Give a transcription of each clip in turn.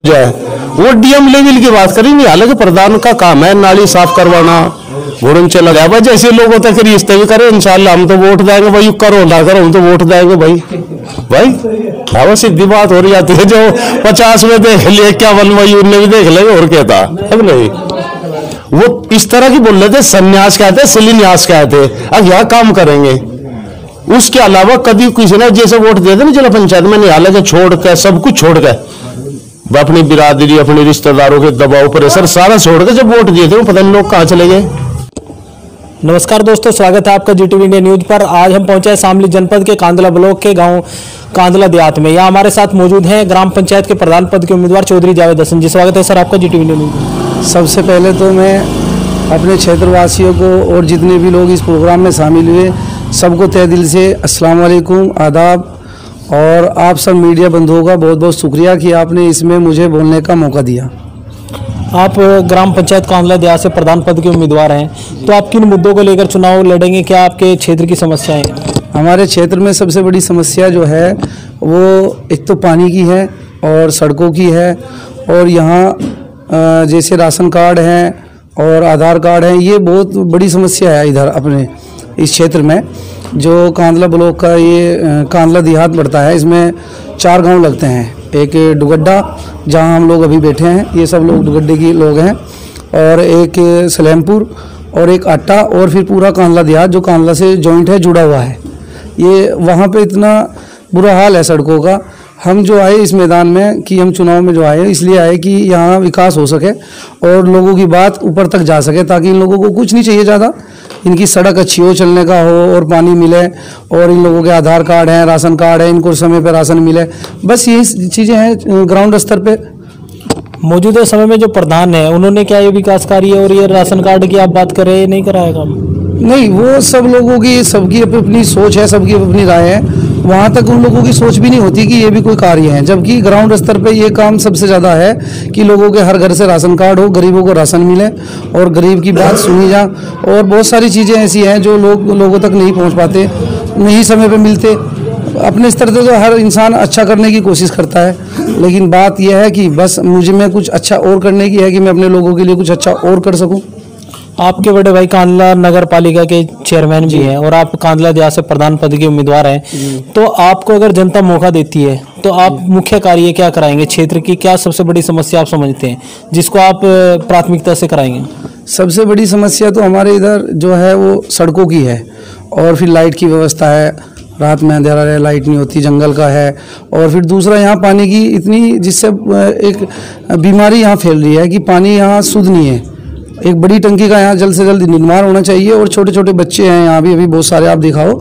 जाए वो DM level की बात करेंगे। हालांकि प्रधान का काम है नाली साफ करवाना, घोड़न चला गया भाई जैसे लोगों तक रिश्ते भी करें इंशाल्लाह हम तो वोट देंगे भाई, करो ना करो हम तो वोट देंगे भाई हाँ सीधी बात हो रही जाती है। जो 50 में देख लिए 51 में उनने भी देख लिया और क्या था अब नहीं वो इस तरह की बोल रहे थे। संन्यास कहते हैं, शिलान्यास कहते हैं, अब यह काम करेंगे। उसके अलावा कभी किसी ने जैसे वोट दे देना जिला पंचायत में नहीं, हालांकि छोड़ कर सब कुछ छोड़ कर अपनी बिरादरी अपने रिश्तेदारों के दबाव प्रेशर सारा छोड़ के जब वोट दिए थे पता नहीं लोग कहाँ चले गए। नमस्कार दोस्तों, स्वागत है आपका जीटीवी इंडिया न्यूज पर। आज हम पहुंचे हैं शामली जनपद के कांदला ब्लॉक के गांव कांदला देहात में। यहाँ हमारे साथ मौजूद हैं ग्राम पंचायत के प्रधान पद के उम्मीदवार चौधरी जावेद हसन जी। स्वागत है सर आपका जीटीवी इंडिया न्यूज में। सबसे पहले तो मैं अपने क्षेत्रवासियों को और जितने भी लोग इस प्रोग्राम में शामिल हुए सबको तहे दिल से अस्सलाम वालेकुम, आदाब। और आप सब मीडिया बंधुओं का बहुत बहुत शुक्रिया कि आपने इसमें मुझे बोलने का मौका दिया। आप ग्राम पंचायत कांदला देहात से प्रधान पद के उम्मीदवार हैं, तो आप किन मुद्दों को लेकर चुनाव लड़ेंगे? क्या आपके क्षेत्र की समस्याएं हैं? हमारे क्षेत्र में सबसे बड़ी समस्या जो है वो एक तो पानी की है और सड़कों की है। और यहाँ जैसे राशन कार्ड हैं और आधार कार्ड हैं, ये बहुत बड़ी समस्या है इधर अपने इस क्षेत्र में। जो कांदला ब्लॉक का ये कांदला देहात पड़ता है, इसमें 4 गांव लगते हैं। एक डुगड्डा जहां हम लोग अभी बैठे हैं, ये सब लोग डुगड्डे के लोग हैं, और एक सलेमपुर और एक आटा, और फिर पूरा कांदला देहात जो कांदला से जॉइंट है जुड़ा हुआ है। ये वहाँ पे इतना बुरा हाल है सड़कों का। हम जो आए इस मैदान में कि हम चुनाव में जो आए इसलिए आए कि यहाँ विकास हो सके और लोगों की बात ऊपर तक जा सके, ताकि इन लोगों को कुछ नहीं चाहिए ज़्यादा, इनकी सड़क अच्छी हो, चलने का हो और पानी मिले, और इन लोगों के आधार कार्ड हैं, राशन कार्ड है, इनको समय पर राशन मिले। बस यही चीज़ें हैं ग्राउंड स्तर पे। मौजूदा समय में जो प्रधान है उन्होंने क्या ये विकास कार्य और ये राशन कार्ड की आप बात करें, नहीं कराया काम? नहीं, वो सब लोगों की सबकी अपनी सोच है, सबकी अपनी राय है। वहाँ तक उन लोगों की सोच भी नहीं होती कि ये भी कोई कार्य है, जबकि ग्राउंड स्तर पे ये काम सबसे ज़्यादा है कि लोगों के हर घर से राशन कार्ड हो, गरीबों को राशन मिले और गरीब की बात सुनी जा। और बहुत सारी चीज़ें ऐसी हैं जो लोगों तक नहीं पहुँच पाते, नहीं समय पे मिलते। अपने स्तर से तो हर इंसान अच्छा करने की कोशिश करता है, लेकिन बात यह है कि बस मुझे में कुछ अच्छा और करने की है कि मैं अपने लोगों के लिए कुछ अच्छा और कर सकूँ। आपके बड़े भाई कांदला नगर पालिका के चेयरमैन भी हैं और आप कांदला देहात से प्रधान पद के उम्मीदवार हैं, तो आपको अगर जनता मौका देती है तो आप मुख्य कार्य क्या कराएंगे? क्षेत्र की क्या सबसे बड़ी समस्या आप समझते हैं जिसको आप प्राथमिकता से कराएंगे? सबसे बड़ी समस्या तो हमारे इधर जो है वो सड़कों की है, और फिर लाइट की व्यवस्था है, रात में अंधेरा रहे, लाइट नहीं होती, जंगल का है। और फिर दूसरा यहाँ पानी की इतनी, जिससे एक बीमारी यहाँ फैल रही है कि पानी यहाँ शुद्ध नहीं है। एक बड़ी टंकी का यहाँ जल्द से जल्द निर्माण होना चाहिए। और छोटे छोटे बच्चे हैं यहाँ भी अभी बहुत सारे, आप दिखाओ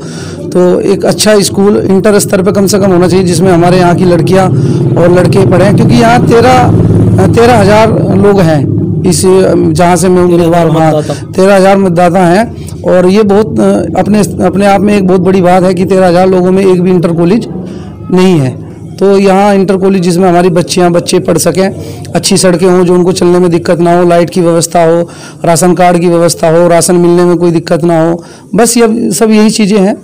तो एक अच्छा स्कूल इंटर स्तर पे कम से कम होना चाहिए जिसमें हमारे यहाँ की लड़कियाँ और लड़के पढ़ें, क्योंकि यहाँ 13,000 लोग हैं इस जहाँ से मैं उम्मीदवार हूँ। 13,000 मतदाता हैं, और ये बहुत अपने आप में एक बहुत बड़ी बात है कि 13,000 लोगों में एक भी इंटर कॉलेज नहीं है। तो यहाँ इंटर कॉलेज जिसमें हमारी बच्चे पढ़ सकें, अच्छी सड़कें हों जो उनको चलने में दिक्कत ना हो, लाइट की व्यवस्था हो, राशन कार्ड की व्यवस्था हो, राशन मिलने में कोई दिक्कत ना हो। बस ये सब यही चीज़ें हैं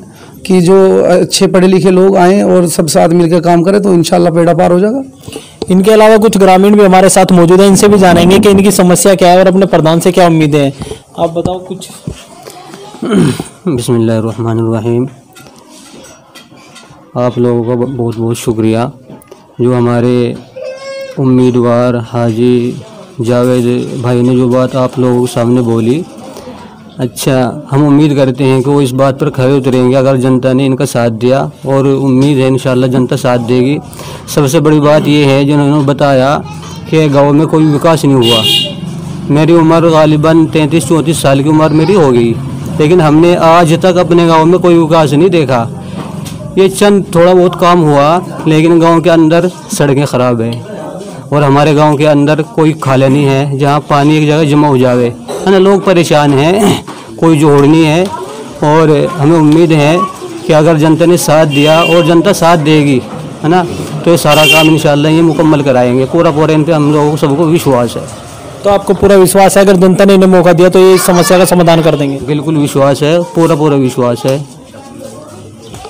कि जो अच्छे पढ़े लिखे लोग आएँ और सब साथ मिलकर काम करें तो इंशाल्लाह बेड़ा पार हो जाएगा। इनके अलावा कुछ ग्रामीण भी हमारे साथ मौजूद हैं, इनसे भी जानेंगे कि इनकी समस्या क्या है और अपने प्रधान से क्या उम्मीदें हैं। आप बताओ कुछ। बिस्मिल्लाहिर्रहमानिर्रहीम। आप लोगों का बहुत बहुत शुक्रिया जो हमारे उम्मीदवार हाजी जावेद भाई ने जो बात आप लोगों के सामने बोली। अच्छा, हम उम्मीद करते हैं कि वो इस बात पर खरे उतरेंगे अगर जनता ने इनका साथ दिया, और उम्मीद है इंशाल्लाह जनता साथ देगी। सबसे बड़ी बात ये है जिन्होंने बताया कि गांव में कोई विकास नहीं हुआ। मेरी उम्र गालिबन 33-34 साल की उम्र मेरी हो गई, लेकिन हमने आज तक अपने गांव में कोई विकास नहीं देखा। ये चंद थोड़ा बहुत काम हुआ, लेकिन गांव के अंदर सड़कें ख़राब हैं और हमारे गांव के अंदर कोई खाले नहीं है जहां पानी एक जगह जमा हो जावे, है ना। लोग परेशान हैं, कोई जोड़ नहीं है। और हमें उम्मीद है कि अगर जनता ने साथ दिया और जनता साथ देगी, है ना, तो ये सारा काम इंशाल्लाह ये मुकम्मल कराएंगे। पूरा इन पर हम लोगों को सबको विश्वास है। तो आपको पूरा विश्वास है अगर जनता ने इन्हें मौका दिया तो ये समस्या का समाधान कर देंगे? बिल्कुल विश्वास है, पूरा विश्वास है।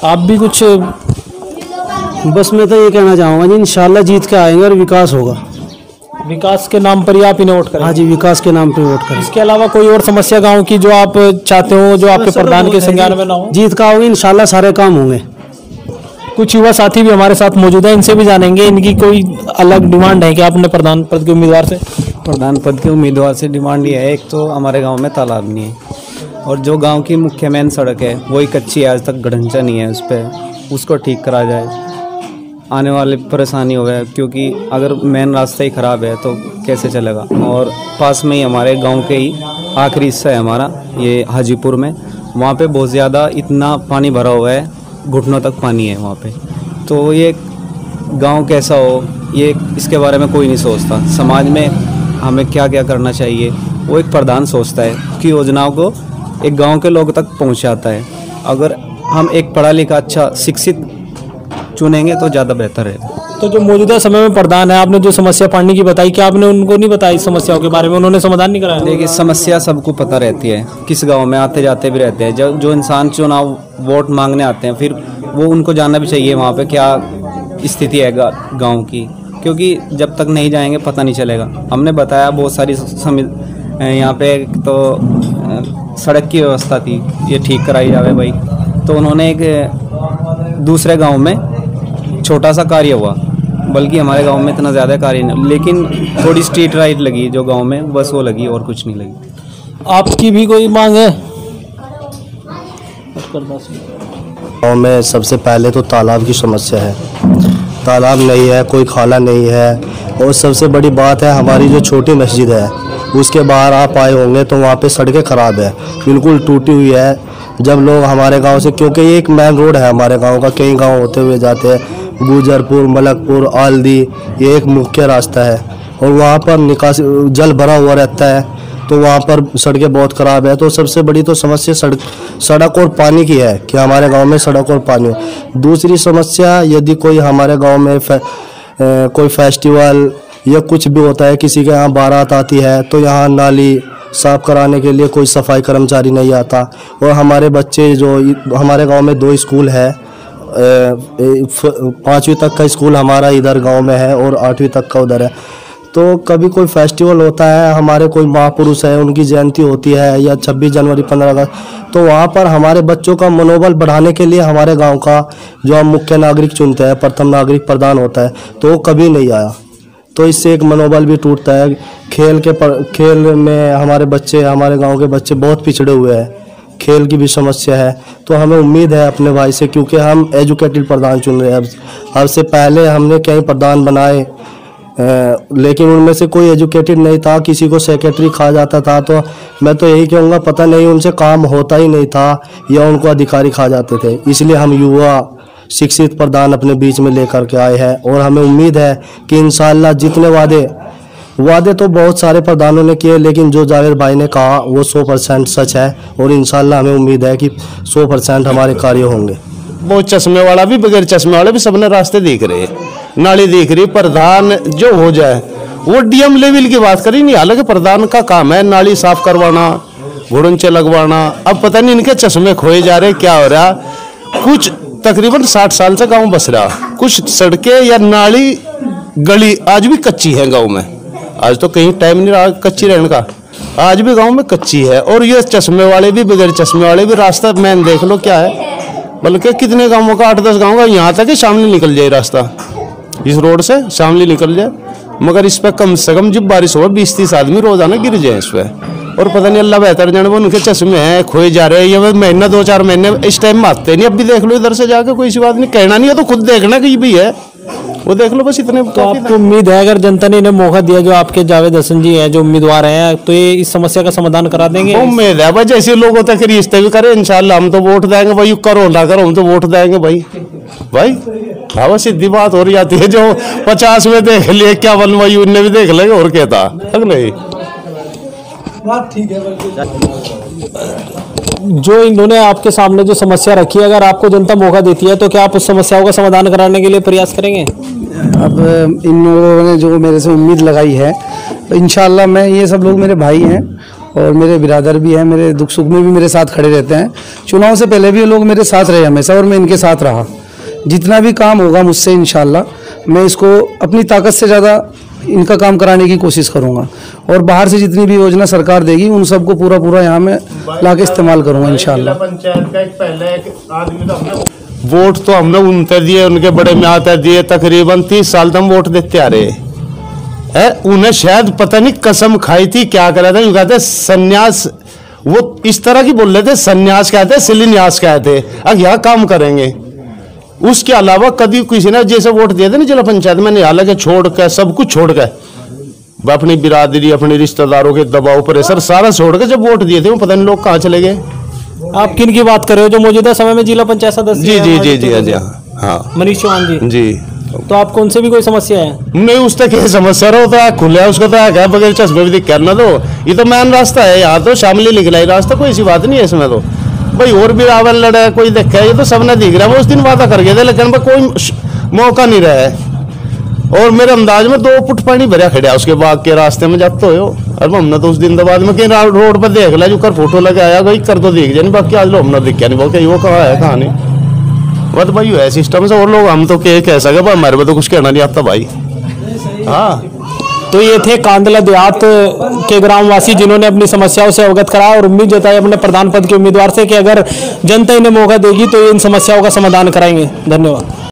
आप भी कुछ? बस मैं तो ये कहना चाहूँगा जी, इंशाल्लाह जीत के आएंगे और विकास होगा। विकास के नाम पर ही आप इन्हें वोट करें? हाँ जी, विकास के नाम पे वोट करें। इसके अलावा कोई और समस्या गांव की जो आप चाहते हो, जो आपके प्रधान के संज्ञान में ना हो? जीत का होगी, इंशाल्लाह सारे काम होंगे। कुछ युवा साथी भी हमारे साथ मौजूद है, इनसे भी जानेंगे इनकी कोई अलग डिमांड है कि आपने प्रधान पद के उम्मीदवार से? प्रधान पद के उम्मीदवार से डिमांड ये है, एक तो हमारे गांव में तालाब नहीं है और जो गांव की मुख्य मेन सड़क है वही कच्ची है, आज तक गढ़ंचा नहीं है उस पर, उसको ठीक करा जाए। आने वाले परेशानी हो गया क्योंकि अगर मेन रास्ता ही ख़राब है तो कैसे चलेगा। और पास में ही हमारे गांव के ही आखिरी हिस्सा है हमारा ये हाजीपुर में, वहाँ पे बहुत ज़्यादा इतना पानी भरा हुआ है, घुटनों तक पानी है वहाँ पे। तो ये गांव कैसा हो ये इसके बारे में कोई नहीं सोचता। समाज में हमें क्या क्या करना चाहिए वो एक प्रधान सोचता है कि योजनाओं को एक गांव के लोग तक पहुंचाता है। अगर हम एक पढ़ा लिखा अच्छा शिक्षित चुनेंगे तो ज़्यादा बेहतर है। तो जो मौजूदा समय में प्रधान है, आपने जो समस्या पानी की बताई, क्या आपने उनको नहीं बताई समस्याओं के बारे में? उन्होंने समाधान नहीं कराया? देखिए, समस्या सबको पता रहती है, किस गांव में आते जाते भी रहते हैं। जो इंसान चुनाव वोट मांगने आते हैं फिर वो उनको जानना भी चाहिए वहाँ पे क्या स्थिति है गांव की, क्योंकि जब तक नहीं जाएंगे पता नहीं चलेगा। हमने बताया बहुत सारी यहाँ पे तो सड़क की व्यवस्था थी, ये ठीक कराई जावे भाई। तो उन्होंने एक दूसरे गांव में छोटा सा कार्य हुआ, बल्कि हमारे गांव में इतना ज़्यादा कार्य नहीं, लेकिन थोड़ी स्ट्रीट लाइट लगी जो गांव में, बस वो लगी और कुछ नहीं लगी। आपकी भी कोई मांग है? गाँव में सबसे पहले तो तालाब की समस्या है, तालाब नहीं है, कोई खाला नहीं है। और सबसे बड़ी बात है हमारी जो छोटी मस्जिद है उसके बाहर आप आए होंगे तो वहाँ पे सड़कें ख़राब है, बिल्कुल टूटी हुई है। जब लोग हमारे गांव से, क्योंकि ये एक मेन रोड है हमारे गांव का, कई गांव होते हुए जाते हैं, गुजरपुर, मलकपुर, आलदी, ये एक मुख्य रास्ता है और वहाँ पर निकासी जल भरा हुआ रहता है, तो वहाँ पर सड़कें बहुत ख़राब है। तो सबसे बड़ी तो समस्या सड़क और पानी की है कि हमारे गांव में सड़क और पानी हो। दूसरी समस्या, यदि कोई हमारे गांव में कोई फेस्टिवल या कुछ भी होता है, किसी के यहाँ बारात आती है, तो यहाँ नाली साफ़ कराने के लिए कोई सफाई कर्मचारी नहीं आता। और हमारे बच्चे जो हमारे गांव में 2 स्कूल है, 5वीं तक का स्कूल हमारा इधर गांव में है और 8वीं तक का उधर है। तो कभी कोई फेस्टिवल होता है, हमारे कोई महापुरुष है उनकी जयंती होती है या 26 जनवरी 15 अगस्त, तो वहाँ पर हमारे बच्चों का मनोबल बढ़ाने के लिए हमारे गांव का जो हम मुख्य नागरिक चुनते हैं, प्रथम नागरिक प्रधान होता है, तो वो कभी नहीं आया। तो इससे एक मनोबल भी टूटता है। खेल में हमारे गांव के बच्चे बहुत पिछड़े हुए हैं, खेल की भी समस्या है। तो हमें उम्मीद है अपने भाई से, क्योंकि हम एजुकेटेड प्रधान चुन रहे हैं। अब से पहले हमने कई प्रधान बनाए, लेकिन उनमें से कोई एजुकेटेड नहीं था, किसी को सेक्रेटरी कहा जाता था। तो मैं तो यही कहूँगा, पता नहीं उनसे काम होता ही नहीं था या उनको अधिकारी कहा जाते थे। इसलिए हम युवा शिक्षित प्रधान अपने बीच में लेकर के आए हैं और हमें उम्मीद है कि इंशाअल्लाह जितने वादे तो बहुत सारे प्रधानों ने किए, लेकिन जो जावेद भाई ने कहा वो 100% सच है और इंशाअल्लाह हमें उम्मीद है कि 100% हमारे कार्य होंगे। वो चश्मे वाला भी, बगैर चश्मे वाले भी सबने रास्ते देख रहे हैं, नाली देख रही। प्रधान जो हो जाए वो डीएम लेवल की बात करी नहीं, हालांकि प्रधान का काम है नाली साफ करवाना, घुड़ंचे लगवाना। अब पता नहीं इनके चश्मे खोए जा रहे, क्या हो रहा। कुछ तकरीबन 60 साल से गांव बस रहा, कुछ सड़कें या नाली गली आज भी कच्ची है गांव में। आज तो कहीं टाइम नहीं रहा कच्ची रहने का, आज भी गांव में कच्ची है। और ये चश्मे वाले भी, बगैर चश्मे वाले भी रास्ता मैंने देख लो क्या है, बल्कि कितने गांवों का, 8-10 गांव का, यहाँ तक ही शामली निकल जाए रास्ता, इस रोड से शामली निकल जाए। मगर इस पर कम से कम जब बारिश हो 20-30 आदमी रोजाना गिर जाए इस पर। और पता नहीं अल्लाह बेहतर जाने वो उनके चश्मे हैं खोए जा रहे हैं, ये महीना 2-4 महीने इस टाइम में आते नहीं। अब भी देख लो इधर से जाके, कोई सी बात नहीं, कहना नहीं है तो खुद देखना कि भी है, वो देख लो बस इतने। तो आपको उम्मीद है अगर जनता ने इन्हें मौका दिया, जो आपके जावेद हसन जी हैं जो उम्मीदवार हैं, तो ये इस समस्या का समाधान करा देंगे? उम्मीद है भाई, जैसे लोगों तक रिश्ते भी करे इंशाल्लाह हम तो वोट देंगे भाई, करो ना करो हम तो वोट देंगे भाई। हाँ सीधी बात हो रही जाती है, जो 50 में देख लिए 51 भाई उनने भी देख लेंगे और क्या था नहीं। जो इन्होंने आपके सामने जो समस्या रखी है, अगर आपको जनता मौका देती है तो क्या आप उस समस्याओं का समाधान कराने के लिए प्रयास करेंगे? अब इन लोगों ने जो मेरे से उम्मीद लगाई है, तो इंशाल्लाह मैं, ये सब लोग मेरे भाई हैं और मेरे बिरादर भी हैं, मेरे दुख सुख में भी मेरे साथ खड़े रहते हैं। चुनाव से पहले भी ये लोग मेरे साथ रहे हमेशा और मैं इनके साथ रहा। जितना भी काम होगा मुझसे इंशाल्लाह मैं इसको अपनी ताकत से ज़्यादा इनका काम कराने की कोशिश करूँगा। और बाहर से जितनी भी योजना सरकार देगी उन सबको पूरा यहाँ में ला के इस्तेमाल करूँगा इंशाल्लाह। पंचायत का एक पहले एक आदमी तो हमने वोट तो हमने उनते दिए, उनके बड़े में आते दिए, तकरीबन 30 साल तक वोट देते आ रहे है। उन्हें शायद पता नहीं कसम खाई थी क्या करा था, यूं कहते संन्यास, वो इस तरह की बोल रहे थे, संन्यास कहते, शिलान्यास कहते, अब यह काम करेंगे। उसके अलावा कभी किसी ने जैसे वोट दिए थे ना जिला पंचायत में, हालांकि छोड़ कर सब कुछ छोड़ कर अपनी बिरादरी, अपने रिश्तेदारों के दबाव प्रेशर सारा छोड़ कर जब वोट दिए थे, वो पता नहीं लोग कहाँ चले गए। आप किन की बात कर रहे हो जो मौजूदा समय में जिला पंचायत सदस्य जी हैं? जी जी जी जी हाँ मनीष चौहान जी जी। तो आपको उनसे भी कोई समस्या है? नहीं, उस तक ये समस्या रहो तो खुले उसको तो है बगैर चश्मे भी दिख करना, तो ये तो मेन रास्ता है, यहाँ तो शामिल निकला ही रास्ता, कोई ऐसी बात नहीं है इसमें। तो भाई और भी रावण लड़े कोई देखा, ये तो सबने दिख रहा है। वो उस दिन वादा कर गए थे लेकिन कोई मौका नहीं रहा है। और मेरे अंदाज में 2 फुट पानी भरा खड़ा उसके बाग के रास्ते में जाते हो। और हमने तो उस दिन तो बाद में कहीं रोड पर देख लिया, जो कर फोटो लगाया गई कर तो देख जाए, बाकी आज लोग हमने दिखा नहीं, बोल वो कहाँ है कहाँ नहीं। बस भाई है सिस्टम से, और लोग हम तो क्या कह सके, हमारे में तो कुछ कहना नहीं आता भाई। हाँ, तो ये थे कांदला देहात के ग्रामवासी जिन्होंने अपनी समस्याओं से अवगत कराया और उम्मीद जताई अपने प्रधान पद के उम्मीदवार से कि अगर जनता इन्हें मौका देगी तो इन समस्याओं का समाधान कराएंगे। धन्यवाद।